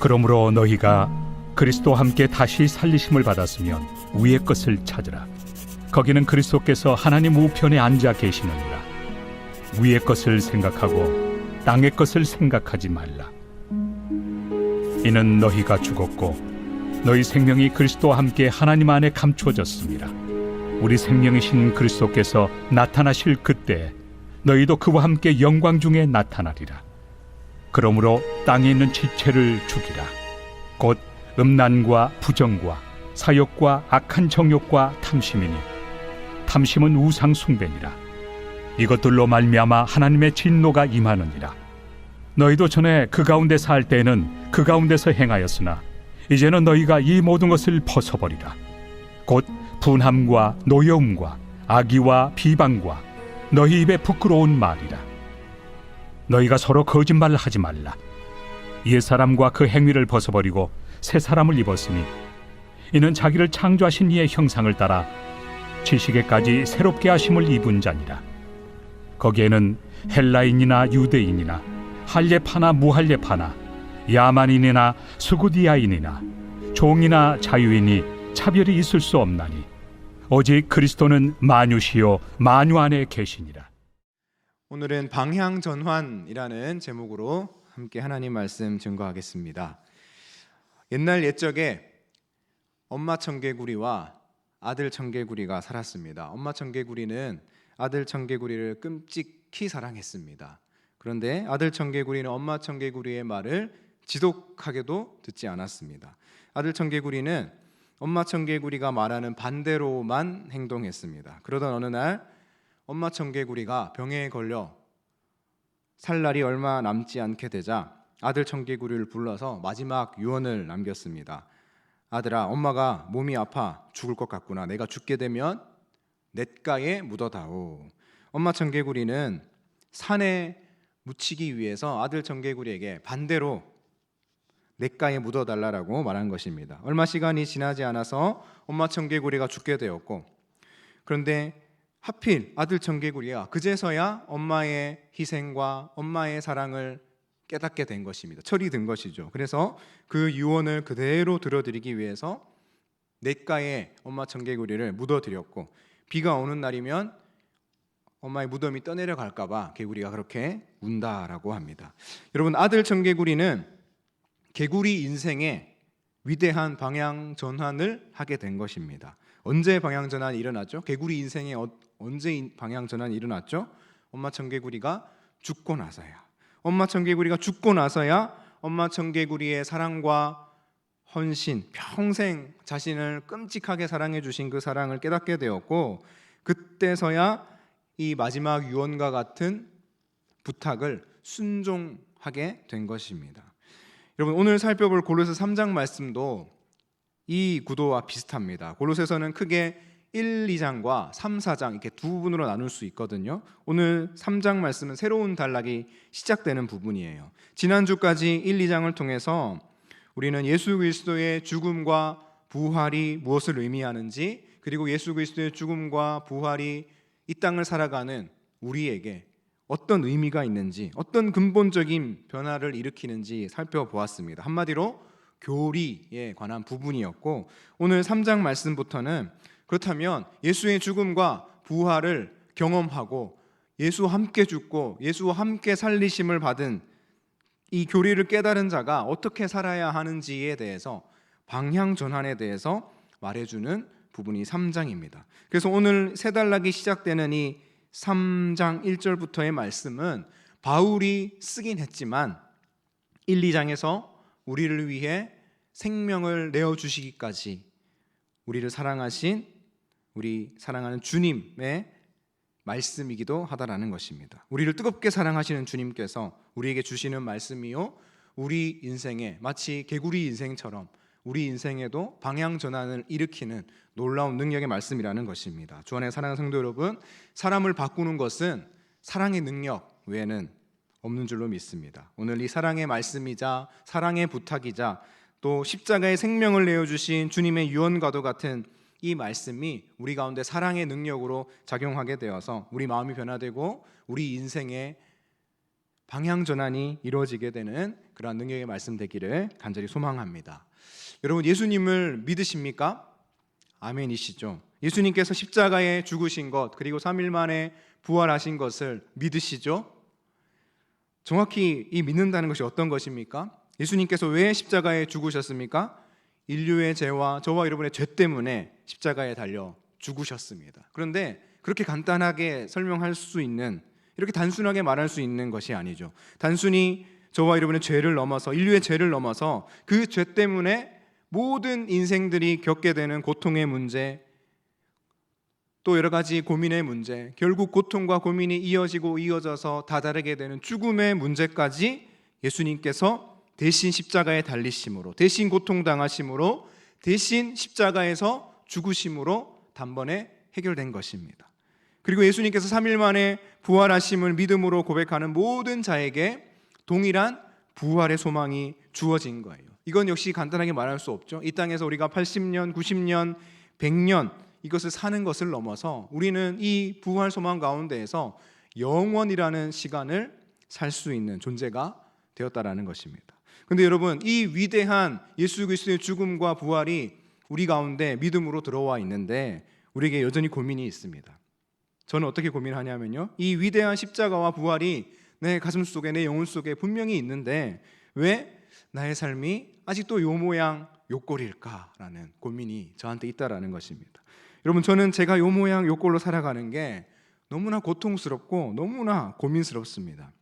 그러므로 너희가 그리스도와 함께 다시 살리심을 받았으면 위의 것을 찾으라. 거기는 그리스도께서 하나님 우편에 앉아 계시느니라. 위의 것을 생각하고 땅의 것을 생각하지 말라. 이는 너희가 죽었고 너희 생명이 그리스도와 함께 하나님 안에 감추어졌습니다. 우리 생명이신 그리스도께서 나타나실 그때 너희도 그와 함께 영광 중에 나타나리라. 그러므로 땅에 있는 지체를 죽이라. 곧 음란과 부정과 사욕과 악한 정욕과 탐심이니 탐심은 우상 숭배니라. 이것들로 말미암아 하나님의 진노가 임하느니라. 너희도 전에 그 가운데 살 때에는 그 가운데서 행하였으나 이제는 너희가 이 모든 것을 벗어버리라. 곧 분함과 노여움과 악의와 비방과 너희 입에 부끄러운 말이라. 너희가 서로 거짓말을 하지 말라. 옛사람과 그 행위를 벗어버리고 새 사람을 입었으니 이는 자기를 창조하신 이의 형상을 따라 지식에까지 새롭게 하심을 입은 자니라. 거기에는 헬라인이나 유대인이나 할례파나 무할례파나 야만인이나 수구디아인이나 종이나 자유인이 차별이 있을 수 없나니 오직 그리스도는 만유시요 만유 안에 계시니라. 오늘은 방향전환이라는 제목으로 함께 하나님 말씀 증거하겠습니다. 옛날 옛적에 엄마 청개구리와 아들 청개구리가 살았습니다. 엄마 청개구리는 아들 청개구리를 끔찍히 사랑했습니다. 그런데 아들 청개구리는 엄마 청개구리의 말을 지독하게도 듣지 않았습니다. 아들 청개구리는 엄마 청개구리가 말하는 반대로만 행동했습니다. 그러던 어느 날 엄마 청개구리가 병에 걸려 살 날이 얼마 남지 않게 되자 아들 청개구리를 불러서 마지막 유언을 남겼습니다. 아들아, 엄마가 몸이 아파 죽을 것 같구나. 내가 죽게 되면 냇가에 묻어다오. 엄마 청개구리는 산에 묻히기 위해서 아들 청개구리에게 반대로 냇가에 묻어달라고 말한 것입니다. 얼마 시간이 지나지 않아서 엄마 청개구리가 죽게 되었고, 그런데 하필 아들 청개구리가 그제서야 엄마의 희생과 엄마의 사랑을 깨닫게 된 것입니다. 철이 든 것이죠. 그래서 그 유언을 그대로 들어드리기 위해서 냇가에 엄마 청개구리를 묻어드렸고, 비가 오는 날이면 엄마의 무덤이 떠내려 갈까 봐 개구리가 그렇게 운다라고 합니다. 여러분, 아들 청개구리는 개구리 인생의 위대한 방향 전환을 하게 된 것입니다. 언제 방향 전환이 일어났죠? 개구리 인생에 언제 방향 전환이 일어났죠? 엄마 청개구리가 죽고 나서야. 엄마 청개구리가 죽고 나서야 엄마 청개구리의 사랑과 헌신, 평생 자신을 끔찍하게 사랑해 주신 그 사랑을 깨닫게 되었고, 그때서야 이 마지막 유언과 같은 부탁을 순종하게 된 것입니다. 여러분, 오늘 살펴볼 골로새 3장 말씀도 이 구도와 비슷합니다. 골로새서는 크게 1, 2장과 3, 4장 이렇게 두 부분으로 나눌 수 있거든요. 오늘 3장 말씀은 새로운 단락이 시작되는 부분이에요. 지난주까지 1, 2장을 통해서 우리는 예수 그리스도의 죽음과 부활이 무엇을 의미하는지, 그리고 예수 그리스도의 죽음과 부활이 이 땅을 살아가는 우리에게 어떤 의미가 있는지, 어떤 근본적인 변화를 일으키는지 살펴보았습니다. 한마디로 교리에 관한 부분이었고, 오늘 3장 말씀부터는 그렇다면 예수의 죽음과 부활을 경험하고 예수와 함께 죽고 예수와 함께 살리심을 받은 이 교리를 깨달은 자가 어떻게 살아야 하는지에 대해서, 방향 전환에 대해서 말해주는 부분이 3장입니다. 그래서 오늘 세 단락이 시작되는 이 3장 1절부터의 말씀은 바울이 쓰긴 했지만 1, 2장에서 우리를 위해 생명을 내어주시기까지 우리를 사랑하신 우리 사랑하는 주님의 말씀이기도 하다라는 것입니다. 우리를 뜨겁게 사랑하시는 주님께서 우리에게 주시는 말씀이요, 우리 인생에 마치 개구리 인생처럼 우리 인생에도 방향 전환을 일으키는 놀라운 능력의 말씀이라는 것입니다. 주 안에 사랑하는 성도 여러분, 사람을 바꾸는 것은 사랑의 능력 외에는 없는 줄로 믿습니다. 오늘 이 사랑의 말씀이자 사랑의 부탁이자 또 십자가의 생명을 내어주신 주님의 유언과도 같은 이 말씀이 우리 가운데 사랑의 능력으로 작용하게 되어서 우리 마음이 변화되고 우리 인생에 방향 전환이 이루어지게 되는 그러한 능력의 말씀 되기를 간절히 소망합니다. 여러분, 예수님을 믿으십니까? 아멘이시죠. 예수님께서 십자가에 죽으신 것, 그리고 3일 만에 부활하신 것을 믿으시죠? 정확히 이 믿는다는 것이 어떤 것입니까? 예수님께서 왜 십자가에 죽으셨습니까? 인류의 죄와 저와 여러분의 죄 때문에 십자가에 달려 죽으셨습니다. 그런데 그렇게 간단하게 설명할 수 있는, 이렇게 단순하게 말할 수 있는 것이 아니죠. 단순히 저와 여러분의 죄를 넘어서, 인류의 죄를 넘어서 그 죄 때문에 모든 인생들이 겪게 되는 고통의 문제, 또 여러 가지 고민의 문제, 결국 고통과 고민이 이어져서 다다르게 되는 죽음의 문제까지 예수님께서 대신 십자가에 달리심으로, 대신 고통당하심으로, 대신 십자가에서 죽으심으로 단번에 해결된 것입니다. 그리고 예수님께서 3일 만에 부활하심을 믿음으로 고백하는 모든 자에게 동일한 부활의 소망이 주어진 거예요. 이건 역시 간단하게 말할 수 없죠. 이 땅에서 우리가 80년, 90년, 100년 이것을 사는 것을 넘어서 우리는 이 부활 소망 가운데에서 영원이라는 시간을 살 수 있는 존재가 되었다라는 것입니다. 그런데 여러분, 이 위대한 예수 그리스도의 죽음과 부활이 우리 가운데 믿음으로 들어와 있는데 우리에게 여전히 고민이 있습니다. 저는 어떻게 고민하냐면요, 이 위대한 십자가와 부활이 내 가슴 속에, 내 영혼 속에 분명히 있는데 왜 나의 삶이 아직도 요 모양 요 꼴일까라는 고민이 저한테 있다라는 것입니다. 여러분, 저는 제가 요 모양 요 꼴로 살아가는 게 너무나 고통스럽고 너무나 고민스럽습니다.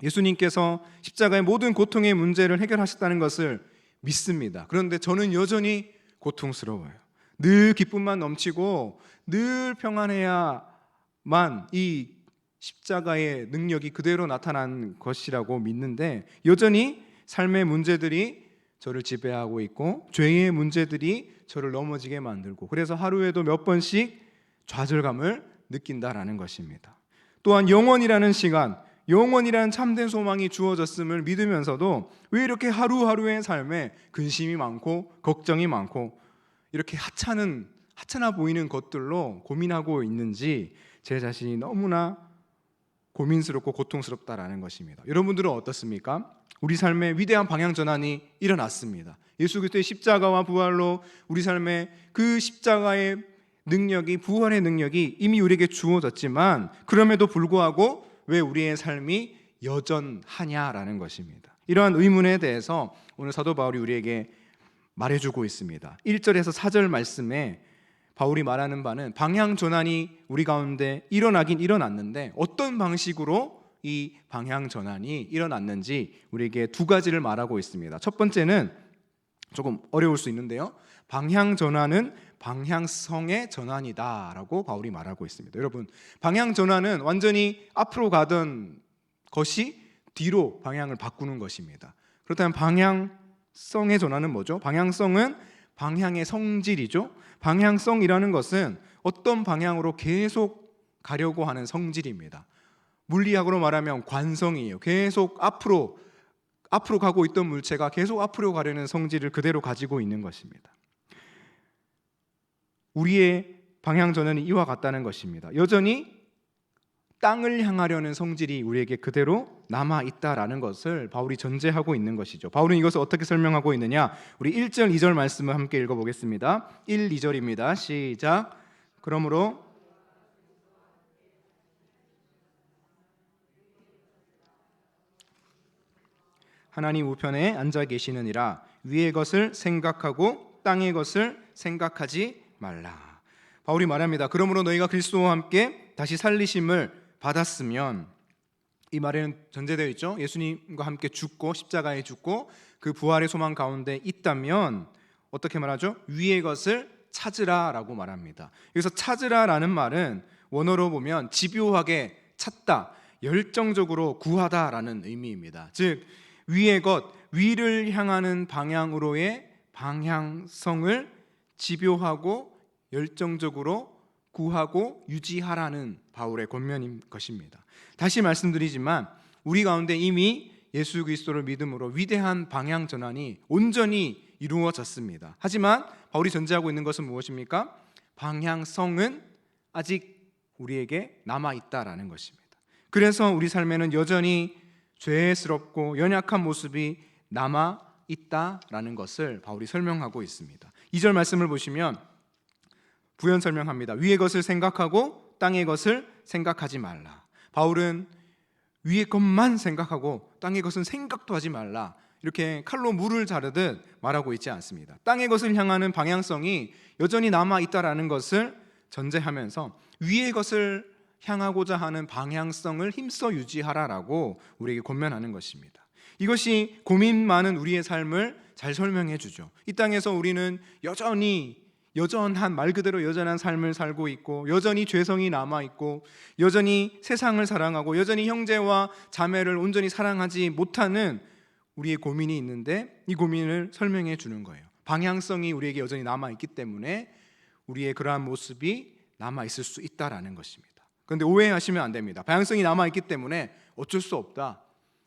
예수님께서 십자가의 모든 고통의 문제를 해결하셨다는 것을 믿습니다. 그런데 저는 여전히 고통스러워요. 늘 기쁨만 넘치고 늘 평안해야만 이 십자가의 능력이 그대로 나타난 것이라고 믿는데 여전히 삶의 문제들이 저를 지배하고 있고 죄의 문제들이 저를 넘어지게 만들고, 그래서 하루에도 몇 번씩 좌절감을 느낀다라는 것입니다. 또한 영원이라는 시간, 영원이라는 참된 소망이 주어졌음을 믿으면서도 왜 이렇게 하루하루의 삶에 근심이 많고 걱정이 많고 이렇게 하찮아 보이는 것들로 고민하고 있는지 제 자신이 너무나 고민스럽고 고통스럽다라는 것입니다. 여러분들은 어떻습니까? 우리 삶에 위대한 방향 전환이 일어났습니다. 예수 그리스도의 십자가와 부활로 우리 삶에 그 십자가의 능력이, 부활의 능력이 이미 우리에게 주어졌지만 그럼에도 불구하고 왜 우리의 삶이 여전하냐라는 것입니다. 이러한 의문에 대해서 오늘 사도 바울이 우리에게 말해주고 있습니다. 1절에서 4절 말씀에 바울이 말하는 바는 방향 전환이 우리 가운데 일어나긴 일어났는데 어떤 방식으로 이 방향 전환이 일어났는지 우리에게 두 가지를 말하고 있습니다. 첫 번째는 조금 어려울 수 있는데요, 방향 전환은 방향성의 전환이다라고 바울이 말하고 있습니다. 여러분, 방향 전환은 완전히 앞으로 가던 것이 뒤로 방향을 바꾸는 것입니다. 그렇다면 방향성의 전환은 뭐죠? 방향성은 방향의 성질이죠. 방향성이라는 것은 어떤 방향으로 계속 가려고 하는 성질입니다. 물리학으로 말하면 관성이에요. 계속 앞으로 가고 있던 물체가 계속 앞으로 가려는 성질을 그대로 가지고 있는 것입니다. 우리의 방향 전환이 이와 같다는 것입니다. 여전히 땅을 향하려는 성질이 우리에게 그대로 남아있다라는 것을 바울이 전제하고 있는 것이죠. 바울은 이것을 어떻게 설명하고 있느냐, 우리 1절 2절 말씀을 함께 읽어보겠습니다. 1, 2절입니다. 시작. 그러므로 하나님 우편에 앉아 계시느니라 위의 것을 생각하고 땅의 것을 생각하지 말라. 바울이 말합니다. 그러므로 너희가 그리스도와 함께 다시 살리심을 받았으면, 이 말에는 전제되어 있죠. 예수님과 함께 죽고 십자가에 죽고 그 부활의 소망 가운데 있다면 어떻게 말하죠? 위의 것을 찾으라라고 말합니다. 여기서 찾으라라는 말은 원어로 보면 집요하게 찾다, 열정적으로 구하다라는 의미입니다. 즉 위의 것, 위를 향하는 방향으로의 방향성을 집요하고 열정적으로 구하고 유지하라는 바울의 권면인 것입니다. 다시 말씀드리지만 우리 가운데 이미 예수 그리스도를 믿음으로 위대한 방향 전환이 온전히 이루어졌습니다. 하지만 바울이 전제하고 있는 것은 무엇입니까? 방향성은 아직 우리에게 남아있다라는 것입니다. 그래서 우리 삶에는 여전히 죄스럽고 연약한 모습이 남아 있다라는 것을 바울이 설명하고 있습니다. 2절 말씀을 보시면 부연 설명합니다. 위의 것을 생각하고 땅의 것을 생각하지 말라. 바울은 위의 것만 생각하고 땅의 것은 생각도 하지 말라, 이렇게 칼로 물을 자르듯 말하고 있지 않습니다. 땅의 것을 향하는 방향성이 여전히 남아 있다라는 것을 전제하면서 위의 것을 향하고자 하는 방향성을 힘써 유지하라라고 우리에게 권면하는 것입니다. 이것이 고민 많은 우리의 삶을 잘 설명해 주죠. 이 땅에서 우리는 여전한, 말 그대로 여전한 삶을 살고 있고, 여전히 죄성이 남아 있고, 여전히 세상을 사랑하고, 여전히 형제와 자매를 온전히 사랑하지 못하는 우리의 고민이 있는데, 이 고민을 설명해 주는 거예요. 방향성이 우리에게 여전히 남아 있기 때문에 우리의 그러한 모습이 남아 있을 수 있다라는 것입니다. 그런데 오해하시면 안 됩니다. 방향성이 남아 있기 때문에 어쩔 수 없다,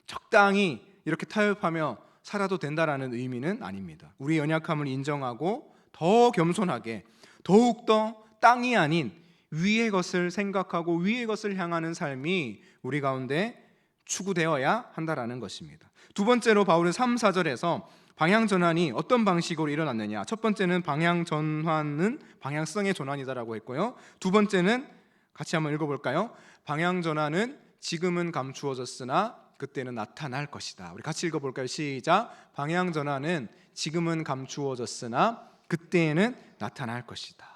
적당히 이렇게 타협하며 살아도 된다라는 의미는 아닙니다. 우리의 연약함을 인정하고 더 겸손하게, 더욱더 땅이 아닌 위의 것을 생각하고 위의 것을 향하는 삶이 우리 가운데 추구되어야 한다라는 것입니다. 두 번째로 바울은 3, 4절에서 방향 전환이 어떤 방식으로 일어났느냐, 첫 번째는 방향 전환은 방향성의 전환이다라고 했고요, 두 번째는 같이 한번 읽어볼까요? 방향 전환은 지금은 감추어졌으나 그때는 나타날 것이다. 우리 같이 읽어볼까요? 시작. 방향 전환은 지금은 감추어졌으나 그때에는 나타날 것이다.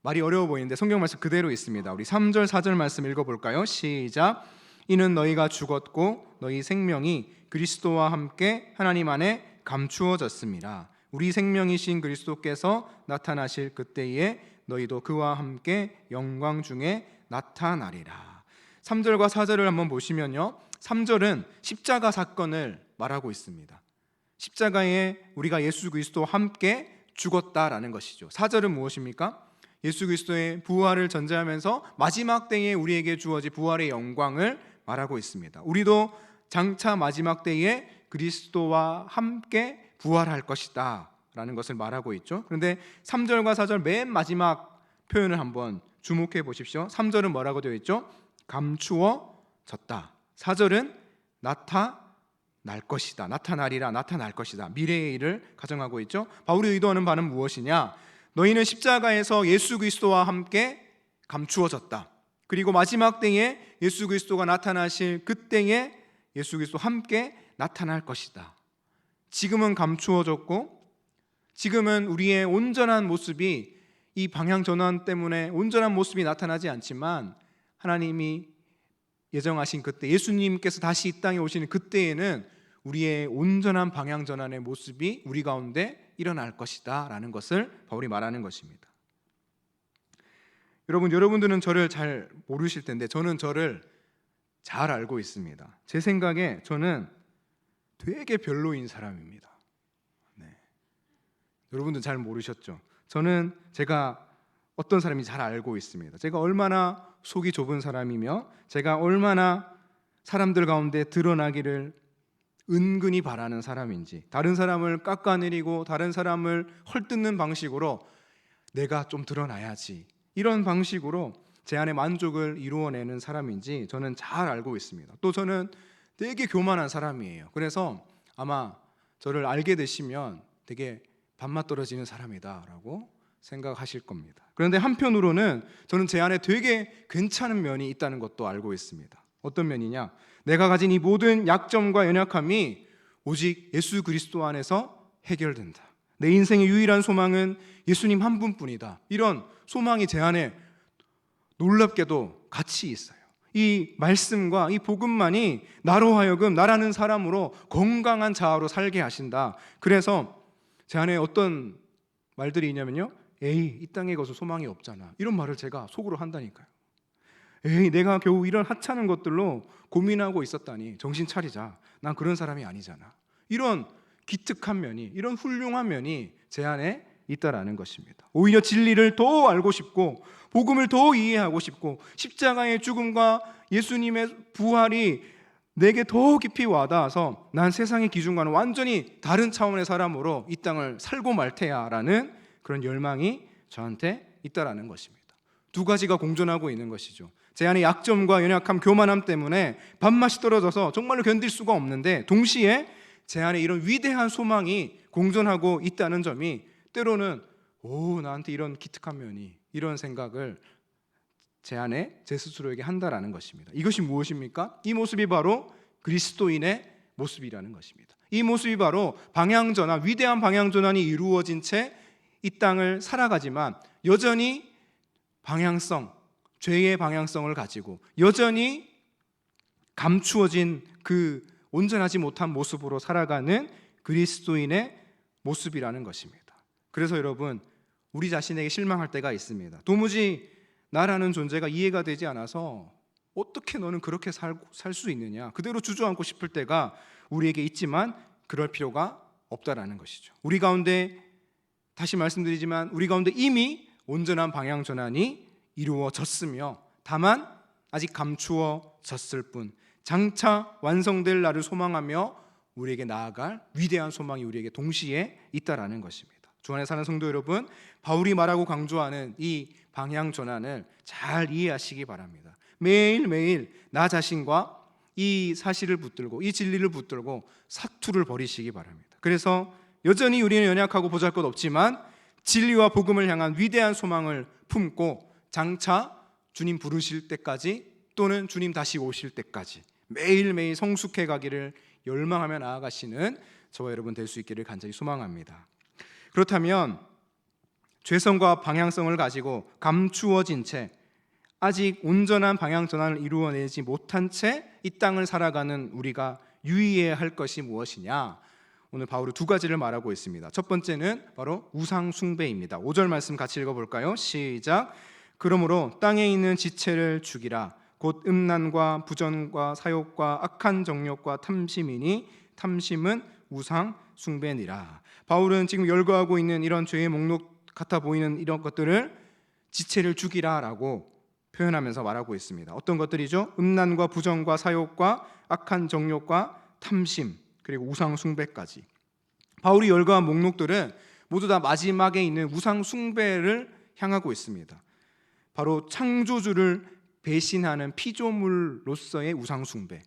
말이 어려워 보이는데 성경 말씀 그대로 있습니다. 우리 3절 4절 말씀 읽어볼까요? 시작. 이는 너희가 죽었고 너희 생명이 그리스도와 함께 하나님 안에 감추어졌습니다. 우리 생명이신 그리스도께서 나타나실 그때에 너희도 그와 함께 영광 중에 나타나리라. 3절과 4절을 한번 보시면요, 3절은 십자가 사건을 말하고 있습니다. 십자가에 우리가 예수 그리스도와 함께 죽었다라는 것이죠. 4절은 무엇입니까? 예수 그리스도의 부활을 전제하면서 마지막 때에 우리에게 주어질 부활의 영광을 말하고 있습니다. 우리도 장차 마지막 때에 그리스도와 함께 부활할 것이다 라는 것을 말하고 있죠. 그런데 3절과 4절 맨 마지막 표현을 한번 주목해 보십시오. 3절은 뭐라고 되어 있죠? 감추어졌다. 4절은 나타날 것이다, 나타나리라, 나타날 것이다, 미래의 일을 가정하고 있죠. 바울이 의도하는 바는 무엇이냐? 너희는 십자가에서 예수 그리스도와 함께 감추어졌다. 그리고 마지막 때에 예수 그리스도가 나타나실 그때에 예수 그리스도와 함께 나타날 것이다. 지금은 감추어졌고, 지금은 우리의 온전한 모습이, 이 방향 전환 때문에 온전한 모습이 나타나지 않지만 하나님이 예정하신 그때, 예수님께서 다시 이 땅에 오시는 그때에는 우리의 온전한 방향 전환의 모습이 우리 가운데 일어날 것이다 라는 것을 바울이 말하는 것입니다. 여러분들은 저를 잘 모르실 텐데 저는 저를 잘 알고 있습니다. 제 생각에 저는 되게 별로인 사람입니다. 네. 여러분들 잘 모르셨죠? 저는 제가 어떤 사람인지 잘 알고 있습니다. 제가 얼마나 속이 좁은 사람이며 제가 얼마나 사람들 가운데 드러나기를 은근히 바라는 사람인지, 다른 사람을 깎아내리고 다른 사람을 헐뜯는 방식으로 내가 좀 드러나야지, 이런 방식으로 제 안에 만족을 이루어내는 사람인지 저는 잘 알고 있습니다. 또 저는 되게 교만한 사람이에요. 그래서 아마 저를 알게 되시면 되게 밥맛 떨어지는 사람이다라고 생각하실 겁니다. 그런데 한편으로는 저는 제 안에 되게 괜찮은 면이 있다는 것도 알고 있습니다. 어떤 면이냐? 내가 가진 이 모든 약점과 연약함이 오직 예수 그리스도 안에서 해결된다. 내 인생의 유일한 소망은 예수님 한 분뿐이다. 이런 소망이 제 안에 놀랍게도 같이 있어요. 이 말씀과 이 복음만이 나로 하여금, 나라는 사람으로 건강한 자아로 살게 하신다. 그래서 제 안에 어떤 말들이 있냐면요, 에이, 이 땅에 가서 소망이 없잖아, 이런 말을 제가 속으로 한다니까요. 에이, 내가 겨우 이런 하찮은 것들로 고민하고 있었다니, 정신 차리자, 난 그런 사람이 아니잖아. 이런 기특한 면이, 이런 훌륭한 면이 제 안에 있다라는 것입니다. 오히려 진리를 더 알고 싶고 복음을 더 이해하고 싶고 십자가의 죽음과 예수님의 부활이 내게 더 깊이 와닿아서 난 세상의 기준과는 완전히 다른 차원의 사람으로 이 땅을 살고 말 테야라는 그런 열망이 저한테 있다라는 것입니다. 두 가지가 공존하고 있는 것이죠. 제 안의 약점과 연약함, 교만함 때문에 밥맛이 떨어져서 정말로 견딜 수가 없는데, 동시에 제 안에 이런 위대한 소망이 공존하고 있다는 점이 때로는 나한테 이런 기특한 면이, 이런 생각을 제 안에 제 스스로에게 한다라는 것입니다. 이것이 무엇입니까? 이 모습이 바로 그리스도인의 모습이라는 것입니다. 이 모습이 바로 방향전환, 위대한 방향전환이 이루어진 채 이 땅을 살아가지만 여전히 방향성, 죄의 방향성을 가지고 여전히 감추어진 그 온전하지 못한 모습으로 살아가는 그리스도인의 모습이라는 것입니다. 그래서 여러분, 우리 자신에게 실망할 때가 있습니다. 도무지 나라는 존재가 이해가 되지 않아서 어떻게 너는 그렇게 살 수 있느냐, 그대로 주저앉고 싶을 때가 우리에게 있지만 그럴 필요가 없다라는 것이죠. 우리 가운데, 다시 말씀드리지만 우리 가운데 이미 온전한 방향 전환이 이루어졌으며 다만 아직 감추어졌을 뿐, 장차 완성될 날을 소망하며 우리에게 나아갈 위대한 소망이 우리에게 동시에 있다라는 것입니다. 주 안에 사는 성도 여러분, 바울이 말하고 강조하는 이 방향 전환을 잘 이해하시기 바랍니다. 매일매일 나 자신과 이 사실을 붙들고 이 진리를 붙들고 사투를 벌이시기 바랍니다. 그래서 여전히 우리는 연약하고 보잘것없지만 진리와 복음을 향한 위대한 소망을 품고 장차 주님 부르실 때까지, 또는 주님 다시 오실 때까지 매일매일 성숙해 가기를 열망하며 나아가시는 저와 여러분 될 수 있기를 간절히 소망합니다. 그렇다면 죄성과 방향성을 가지고 감추어진 채 아직 온전한 방향 전환을 이루어내지 못한 채 이 땅을 살아가는 우리가 유의해야 할 것이 무엇이냐? 오늘 바울이 두 가지를 말하고 있습니다. 첫 번째는 바로 우상 숭배입니다. 5절 말씀 같이 읽어볼까요? 시작. 그러므로 땅에 있는 지체를 죽이라. 곧 음란과 부전과 사욕과 악한 정욕과 탐심이니 탐심은 우상 숭배니라. 바울은 지금 열거하고 있는 이런 죄의 목록 같아 보이는 이런 것들을 지체를 죽이라라고 표현하면서 말하고 있습니다. 어떤 것들이죠? 음란과 부정과 사욕과 악한 정욕과 탐심, 그리고 우상 숭배까지. 바울이 열거한 목록들은 모두 다 마지막에 있는 우상 숭배를 향하고 있습니다. 바로 창조주를 배신하는 피조물로서의 우상 숭배,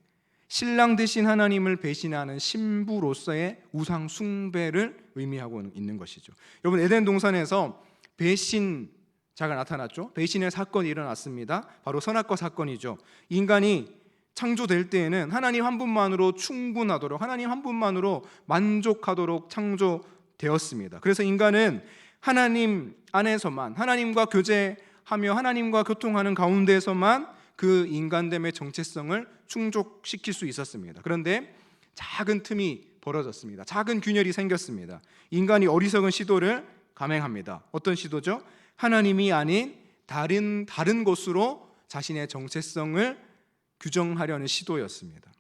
신랑 되신 하나님을 배신하는 신부로서의 우상 숭배를 의미하고 있는 것이죠. 여러분, 에덴 동산에서 배신자가 나타났죠. 배신의 사건이 일어났습니다. 바로 선악과 사건이죠. 인간이 창조될 때에는 하나님 한 분만으로 충분하도록, 하나님 한 분만으로 만족하도록 창조되었습니다. 그래서 인간은 하나님 안에서만, 하나님과 교제하며 하나님과 교통하는 가운데에서만 그 인간됨의 정체성을 충족시킬 수 있었습니다. 그런데 작은 틈이 벌어졌습니다. 작은 균열이 생겼습니다. 인간이 어리석은 시도를 감행합니다. 어떤 시도죠? 하나님이 아닌 다른 곳으로 자신의 정체성을 규정하려는 시도였습니다.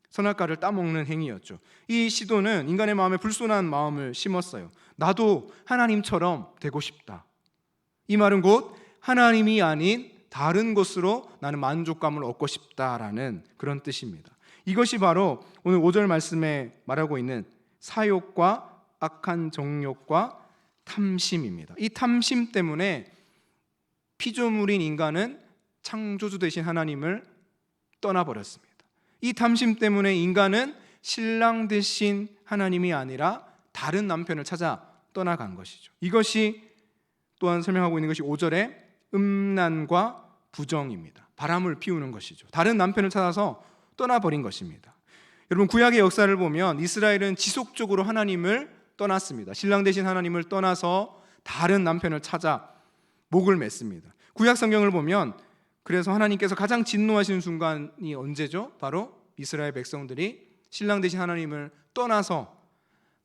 선악과를 따먹는 행위였죠. 이 시도는 인간의 마음에 불순한 마음을 심었어요. 나도 하나님처럼 되고 싶다. 이 말은 곧 하나님이 아닌 다른 것으로 나는 만족감을 얻고 싶다라는 그런 뜻입니다. 이것이 바로 오늘 5절 말씀에 말하고 있는 사욕과 악한 정욕과 탐심입니다. 이 탐심 때문에 피조물인 인간은 창조주 되신 하나님을 떠나버렸습니다. 이 탐심 때문에 인간은 신랑 되신 하나님이 아니라 다른 남편을 찾아 떠나간 것이죠. 이것이 또한 설명하고 있는 것이 5절에 음란과 부정입니다. 바람을 피우는 것이죠. 다른 남편을 찾아서 떠나버린 것입니다. 여러분, 구약의 역사를 보면 이스라엘은 지속적으로 하나님을 떠났습니다. 신랑 되신 하나님을 떠나서 다른 남편을 찾아 목을 맸습니다. 구약 성경을 보면 그래서 하나님께서 가장 진노하시는 순간이 언제죠? 바로 이스라엘 백성들이 신랑 되신 하나님을 떠나서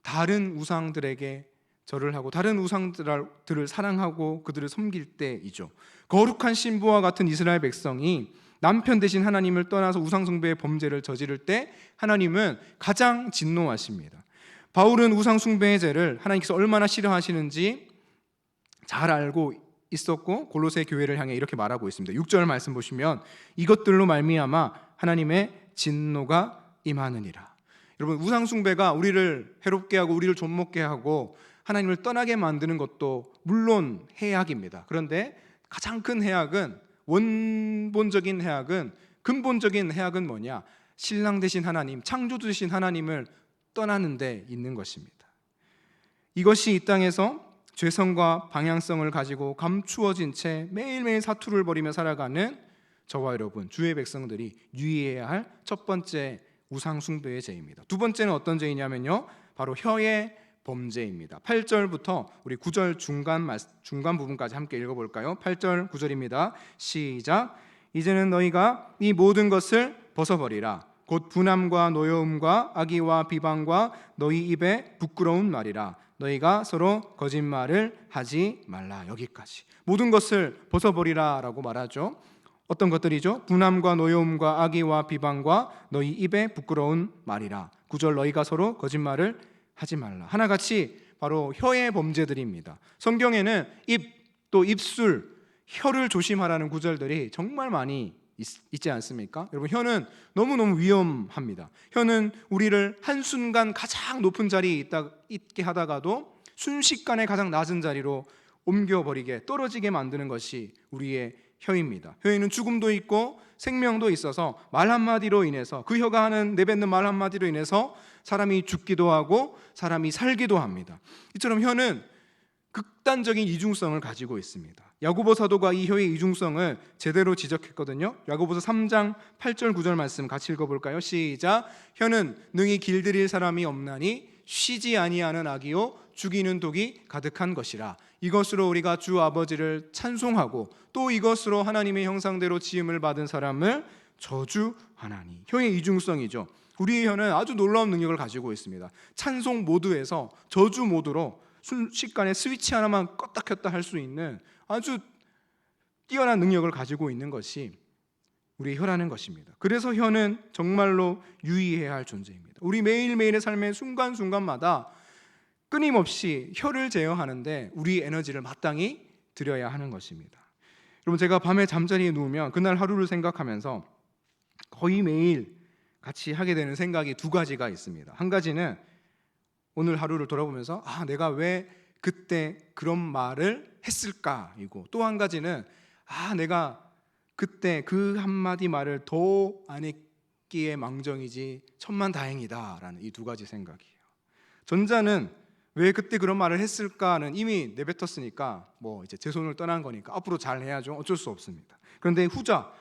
다른 우상들에게 절을 하고 다른 우상들을 사랑하고 그들을 섬길 때이죠. 거룩한 신부와 같은 이스라엘 백성이 남편 되신 하나님을 떠나서 우상숭배의 범죄를 저지를 때 하나님은 가장 진노하십니다. 바울은 우상숭배의 죄를 하나님께서 얼마나 싫어하시는지 잘 알고 있었고 골로새 교회를 향해 이렇게 말하고 있습니다. 6절 말씀 보시면 이것들로 말미암아 하나님의 진노가 임하느니라. 여러분, 우상숭배가 우리를 해롭게 하고 우리를 좀먹게 하고 하나님을 떠나게 만드는 것도 물론 해악입니다. 그런데 가장 큰 해악은 원본적인 해악은, 근본적인 해악은 뭐냐? 신랑 되신 하나님, 창조주 되신 하나님을 떠나는 데 있는 것입니다. 이것이 이 땅에서 죄성과 방향성을 가지고 감추어진 채 매일매일 사투를 벌이며 살아가는 저와 여러분, 주의 백성들이 유의해야 할 첫 번째 우상 숭배의 죄입니다. 두 번째는 어떤 죄이냐면요, 바로 혀의 범죄입니다. 8절부터 우리 9절 중간 부분까지 함께 읽어볼까요? 8절 9절입니다. 시작. 이제는 너희가 이 모든 것을 벗어버리라. 곧 분함과 노여움과 악의와 비방과 너희 입에 부끄러운 말이라. 너희가 서로 거짓말을 하지 말라. 여기까지 모든 것을 벗어버리라 라고 말하죠. 어떤 것들이죠? 분함과 노여움과 악의와 비방과 너희 입에 부끄러운 말이라. 9절 너희가 서로 거짓말을 하지 말라. 하나같이 바로 혀의 범죄들입니다. 성경에는 입, 또 입술, 혀를 조심하라는 구절들이 정말 많이 있지 않습니까? 여러분, 혀는 너무너무 위험합니다. 혀는 우리를 한순간 가장 높은 자리에 있게 하다가도 순식간에 가장 낮은 자리로 옮겨버리게, 떨어지게 만드는 것이 우리의 혀입니다. 혀에는 죽음도 있고 생명도 있어서 말 한마디로 인해서, 그 혀가 하는 내뱉는 말 한마디로 인해서 사람이 죽기도 하고 사람이 살기도 합니다. 이처럼 혀는 극단적인 이중성을 가지고 있습니다. 야고보 사도가 이 혀의 이중성을 제대로 지적했거든요. 야고보서 3장 8절 9절 말씀 같이 읽어볼까요? 시작. 혀는 능히 길들일 사람이 없나니 쉬지 아니하는 악이요 죽이는 독이 가득한 것이라. 이것으로 우리가 주 아버지를 찬송하고 또 이것으로 하나님의 형상대로 지음을 받은 사람을 저주하나니. 혀의 이중성이죠. 우리의 혀는 아주 놀라운 능력을 가지고 있습니다. 찬송 모드에서 저주 모드로 순식간에 스위치 하나만 껐다 켰다 할 수 있는 아주 뛰어난 능력을 가지고 있는 것이 우리의 혀라는 것입니다. 그래서 혀는 정말로 유의해야 할 존재입니다. 우리 매일매일의 삶의 순간순간마다 끊임없이 혀를 제어하는데 우리 에너지를 마땅히 들여야 하는 것입니다. 여러분, 제가 밤에 잠자리에 누우면 그날 하루를 생각하면서 거의 매일 같이 하게 되는 생각이 두 가지가 있습니다. 한 가지는 오늘 하루를 돌아보면서 내가 왜 그때 그런 말을 했을까이고, 또 한 가지는 내가 그때 그 한마디 말을 더 안 했기에 망정이지 천만다행이다라는 이 두 가지 생각이에요. 전자는 왜 그때 그런 말을 했을까는 이미 내뱉었으니까 이제 제 손을 떠난 거니까 앞으로 잘 해야죠. 어쩔 수 없습니다. 그런데 후자,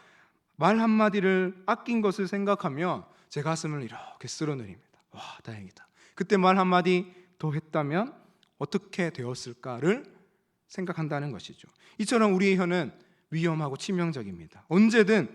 말 한마디를 아낀 것을 생각하면 제 가슴을 이렇게 쓸어내립니다. 와, 다행이다. 그때 말 한마디 더 했다면 어떻게 되었을까를 생각한다는 것이죠. 이처럼 우리의 혀는 위험하고 치명적입니다. 언제든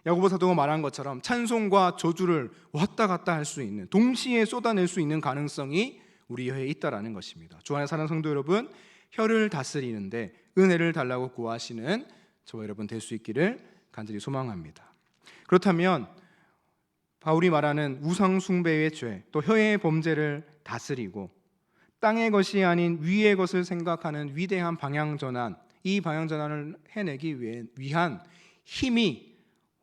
야고보 사도가 말한 것처럼 찬송과 저주를 왔다 갔다 할 수 있는, 동시에 쏟아낼 수 있는 가능성이 우리 혀에 있다라는 것입니다. 주 안에 사는 성도 여러분, 혀를 다스리는데 은혜를 달라고 구하시는 저와 여러분 될 수 있기를 간절히 소망합니다. 그렇다면 바울이 말하는 우상 숭배의 죄, 또 혀의 범죄를 다스리고 땅의 것이 아닌 위의 것을 생각하는 위대한 방향전환, 이 방향전환을 해내기 위한 힘이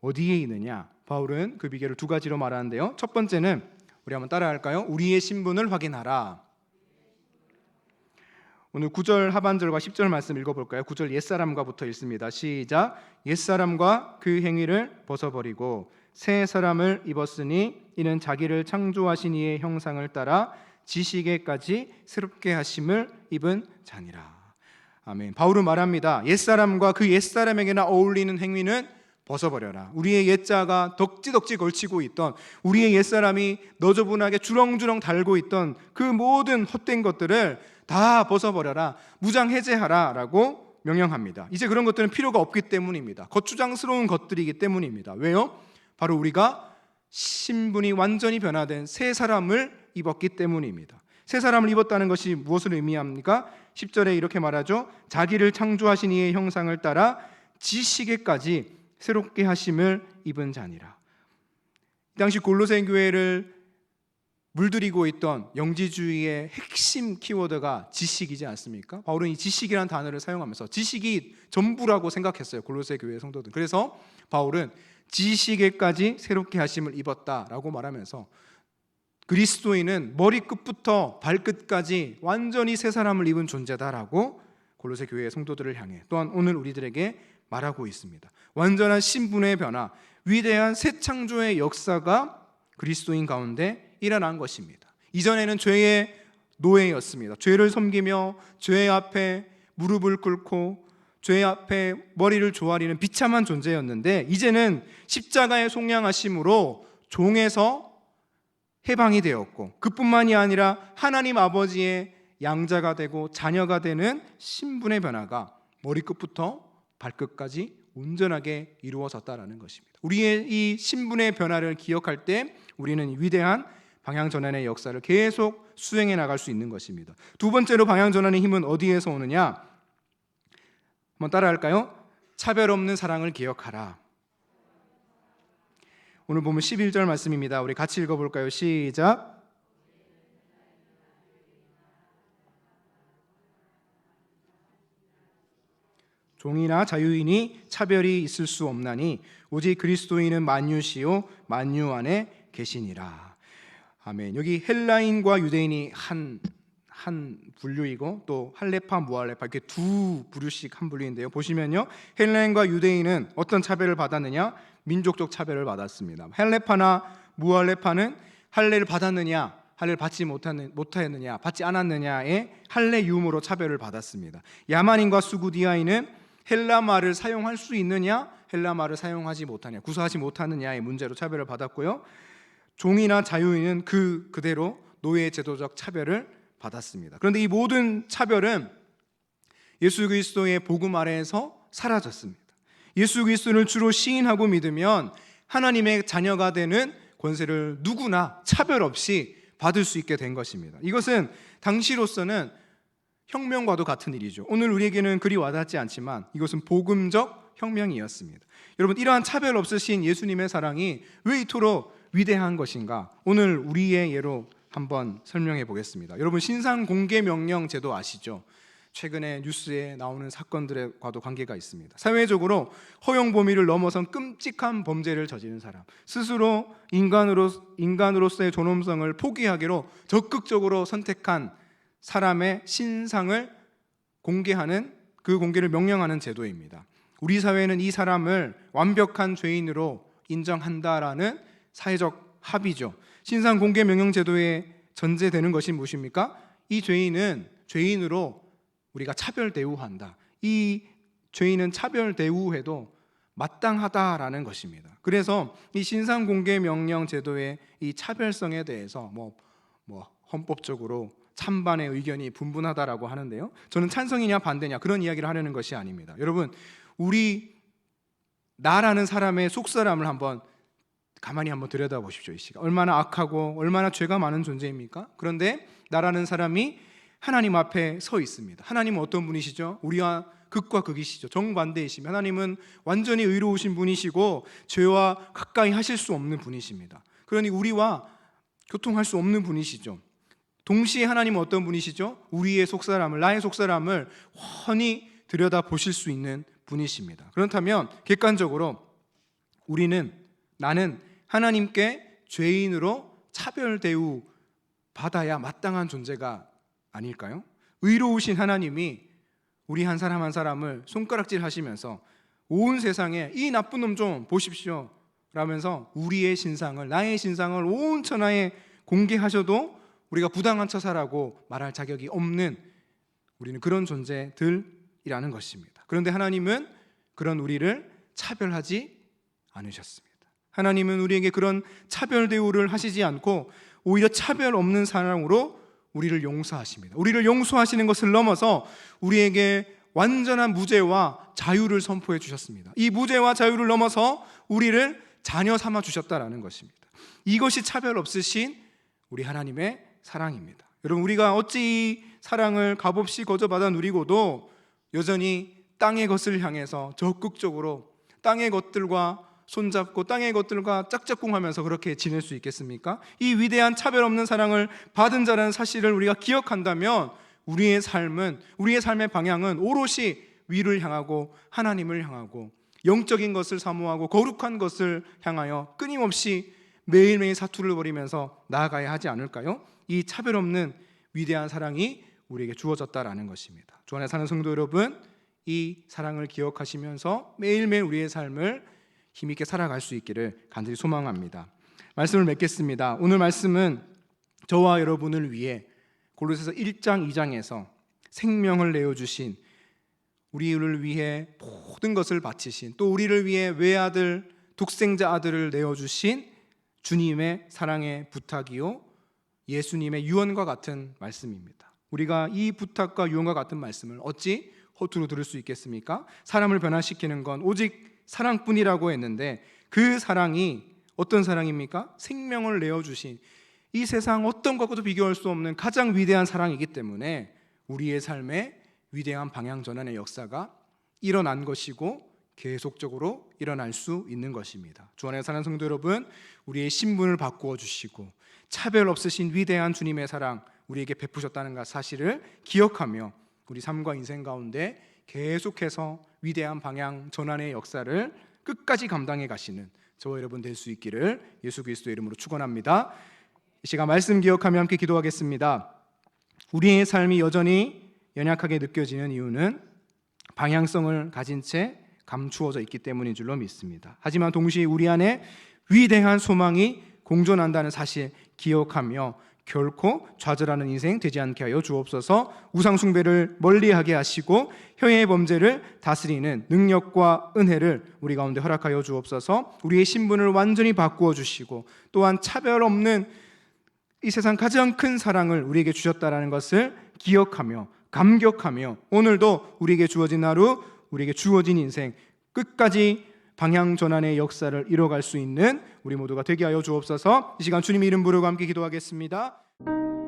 어디에 있느냐? 바울은 그 비결을 두 가지로 말하는데요. 첫 번째는 우리 한번 따라할까요? 우리의 신분을 확인하라. 오늘 9절 하반절과 10절 말씀 읽어볼까요? 9절 옛사람과부터 읽습니다. 시작. 옛사람과 그 행위를 벗어버리고 새 사람을 입었으니 이는 자기를 창조하신 이의 형상을 따라 지식에까지 새롭게 하심을 입은 자니라. 아멘. 바울은 말합니다. 옛사람과 그 옛사람에게나 어울리는 행위는 벗어버려라. 우리의 옛자가 덕지덕지 걸치고 있던, 우리의 옛사람이 너저분하게 주렁주렁 달고 있던 그 모든 헛된 것들을 다 벗어버려라, 무장해제하라 라고 명령합니다. 이제 그런 것들은 필요가 없기 때문입니다. 거추장스러운 것들이기 때문입니다. 왜요? 바로 우리가 신분이 완전히 변화된 새 사람을 입었기 때문입니다. 새 사람을 입었다는 것이 무엇을 의미합니까? 10절에 이렇게 말하죠. 자기를 창조하신 이의 형상을 따라 지식에까지 새롭게 하심을 입은 자니라. 이 당시 골로새 교회를 물들이고 있던 영지주의의 핵심 키워드가 지식이지 않습니까? 바울은 이 지식이라는 단어를 사용하면서 지식이 전부라고 생각했어요, 골로새 교회의 성도들. 그래서 바울은 지식에까지 새롭게 하심을 입었다라고 말하면서 그리스도인은 머리끝부터 발끝까지 완전히 새 사람을 입은 존재다라고 골로새 교회의 성도들을 향해 또한 오늘 우리들에게 말하고 있습니다. 완전한 신분의 변화, 위대한 새 창조의 역사가 그리스도인 가운데 일어난 것입니다. 이전에는 죄의 노예였습니다. 죄를 섬기며 죄 앞에 무릎을 꿇고 죄 앞에 머리를 조아리는 비참한 존재였는데, 이제는 십자가의 속량하심으로 종에서 해방이 되었고, 그뿐만이 아니라 하나님 아버지의 양자가 되고 자녀가 되는 신분의 변화가 머리끝부터 발끝까지 온전하게 이루어졌다라는 것입니다. 우리의 이 신분의 변화를 기억할 때 우리는 위대한 방향전환의 역사를 계속 수행해 나갈 수 있는 것입니다. 두 번째로 방향전환의 힘은 어디에서 오느냐? 한번 따라할까요? 차별 없는 사랑을 기억하라. 오늘 보면 11절 말씀입니다. 우리 같이 읽어볼까요? 시작. 종이나 자유인이 차별이 있을 수 없나니 오직 그리스도인은 만유시요 만유 안에 계시니라. 아멘. 여기 헬라인과 유대인이 한 분류이고 또 할레파, 무할레파 이렇게 두 부류씩 한 분류인데요. 보시면요, 헬라인과 유대인은 어떤 차별을 받았느냐? 민족적 차별을 받았습니다. 할레파나 무할레파는 할례를 받았느냐, 할례를 받지 못하였느냐, 받지 않았느냐의 할례 유무로 차별을 받았습니다. 야만인과 수구디아인은 헬라 말을 사용할 수 있느냐, 헬라 말을 사용하지 못하냐, 구사하지 못하느냐의 문제로 차별을 받았고요. 종이나 자유인은 그대로 노예 제도적 차별을 받았습니다. 그런데 이 모든 차별은 예수 그리스도의 복음 아래에서 사라졌습니다. 예수 그리스도를 주로 시인하고 믿으면 하나님의 자녀가 되는 권세를 누구나 차별 없이 받을 수 있게 된 것입니다. 이것은 당시로서는 혁명과도 같은 일이죠. 오늘 우리에게는 그리 와닿지 않지만 이것은 복음적 혁명이었습니다. 여러분, 이러한 차별 없으신 예수님의 사랑이 왜 이토록 위대한 것인가? 오늘 우리의 예로 한번 설명해 보겠습니다. 여러분, 신상 공개 명령 제도 아시죠? 최근에 뉴스에 나오는 사건들과도 관계가 있습니다. 사회적으로 허용 범위를 넘어선 끔찍한 범죄를 저지른 사람, 스스로 인간으로서의 존엄성을 포기하기로 적극적으로 선택한 사람의 신상을 공개하는, 그 공개를 명령하는 제도입니다. 우리 사회는 이 사람을 완벽한 죄인으로 인정한다라는 사회적 합의죠. 신상 공개 명령 제도에 전제되는 것이 무엇입니까? 이 죄인은 죄인으로 우리가 차별 대우한다. 이 죄인은 차별 대우해도 마땅하다라는 것입니다. 그래서 이 신상 공개 명령 제도의 이 차별성에 대해서 뭐 헌법적으로 찬반의 의견이 분분하다라고 하는데요. 저는 찬성이냐 반대냐 그런 이야기를 하려는 것이 아닙니다. 여러분, 나라는 사람의 속사람을 가만히 한번 들여다보십시오. 이 시간 얼마나 악하고 얼마나 죄가 많은 존재입니까? 그런데 나라는 사람이 하나님 앞에 서 있습니다. 하나님은 어떤 분이시죠? 우리와 극과 극이시죠. 정반대이시며 하나님은 완전히 의로우신 분이시고 죄와 가까이 하실 수 없는 분이십니다. 그러니 우리와 교통할 수 없는 분이시죠. 동시에 하나님은 어떤 분이시죠? 우리의 속사람을, 나의 속사람을 훤히 들여다보실 수 있는 분이십니다. 그렇다면 객관적으로 나는 하나님께 죄인으로 차별 대우 받아야 마땅한 존재가 아닐까요? 의로우신 하나님이 우리 한 사람 한 사람을 손가락질 하시면서 온 세상에 이 나쁜 놈 좀 보십시오 라면서 우리의 신상을, 나의 신상을 온 천하에 공개하셔도 우리가 부당한 처사라고 말할 자격이 없는, 우리는 그런 존재들이라는 것입니다. 그런데 하나님은 그런 우리를 차별하지 않으셨습니다. 하나님은 우리에게 그런 차별 대우를 하시지 않고 오히려 차별 없는 사랑으로 우리를 용서하십니다. 우리를 용서하시는 것을 넘어서 우리에게 완전한 무죄와 자유를 선포해 주셨습니다. 이 무죄와 자유를 넘어서 우리를 자녀 삼아 주셨다라는 것입니다. 이것이 차별 없으신 우리 하나님의 사랑입니다. 여러분, 우리가 어찌 이 사랑을 값없이 거저받아 누리고도 여전히 땅의 것을 향해서 적극적으로 땅의 것들과 손잡고 땅의 것들과 짝짝꿍하면서 그렇게 지낼 수 있겠습니까? 이 위대한 차별 없는 사랑을 받은 자라는 사실을 우리가 기억한다면 우리의 삶의 방향은 오롯이 위를 향하고 하나님을 향하고 영적인 것을 사모하고 거룩한 것을 향하여 끊임없이 매일매일 사투를 벌이면서 나아가야 하지 않을까요? 이 차별 없는 위대한 사랑이 우리에게 주어졌다라는 것입니다. 주 안에 사는 성도 여러분, 이 사랑을 기억하시면서 매일매일 우리의 삶을 힘있게 살아갈 수 있기를 간절히 소망합니다. 말씀을 맺겠습니다. 오늘 말씀은 저와 여러분을 위해 골로새서 1장 2장에서 생명을 내어주신, 우리를 위해 모든 것을 바치신, 또 우리를 위해 외아들, 독생자 아들을 내어주신 주님의 사랑의 부탁이요 예수님의 유언과 같은 말씀입니다. 우리가 이 부탁과 유언과 같은 말씀을 어찌 허투루 들을 수 있겠습니까? 사람을 변화시키는 건 오직 사랑뿐이라고 했는데, 그 사랑이 어떤 사랑입니까? 생명을 내어주신, 이 세상 어떤 것과도 비교할 수 없는 가장 위대한 사랑이기 때문에 우리의 삶에 위대한 방향 전환의 역사가 일어난 것이고 계속적으로 일어날 수 있는 것입니다. 주 안에 사는 성도 여러분, 우리의 신분을 바꾸어 주시고 차별 없으신 위대한 주님의 사랑 우리에게 베푸셨다는 사실을 기억하며 우리 삶과 인생 가운데 계속해서 위대한 방향 전환의 역사를 끝까지 감당해 가시는 저와 여러분 될 수 있기를 예수 그리스도의 이름으로 축원합니다. 이 시간 말씀 기억하며 함께 기도하겠습니다. 우리의 삶이 여전히 연약하게 느껴지는 이유는 방향성을 가진 채 감추어져 있기 때문인 줄로 믿습니다. 하지만 동시에 우리 안에 위대한 소망이 공존한다는 사실 기억하며 결코 좌절하는 인생 되지 않게 하여 주옵소서. 우상 숭배를 멀리하게 하시고 혀의 범죄를 다스리는 능력과 은혜를 우리 가운데 허락하여 주옵소서. 우리의 신분을 완전히 바꾸어 주시고 또한 차별 없는 이 세상 가장 큰 사랑을 우리에게 주셨다는 것을 기억하며 감격하며 오늘도 우리에게 주어진 하루, 우리에게 주어진 인생 끝까지 방향 전환의 역사를 이뤄갈 수 있는 우리 모두가 되게 하여 주옵소서. 이 시간 주님의 이름 부르고 함께 기도하겠습니다.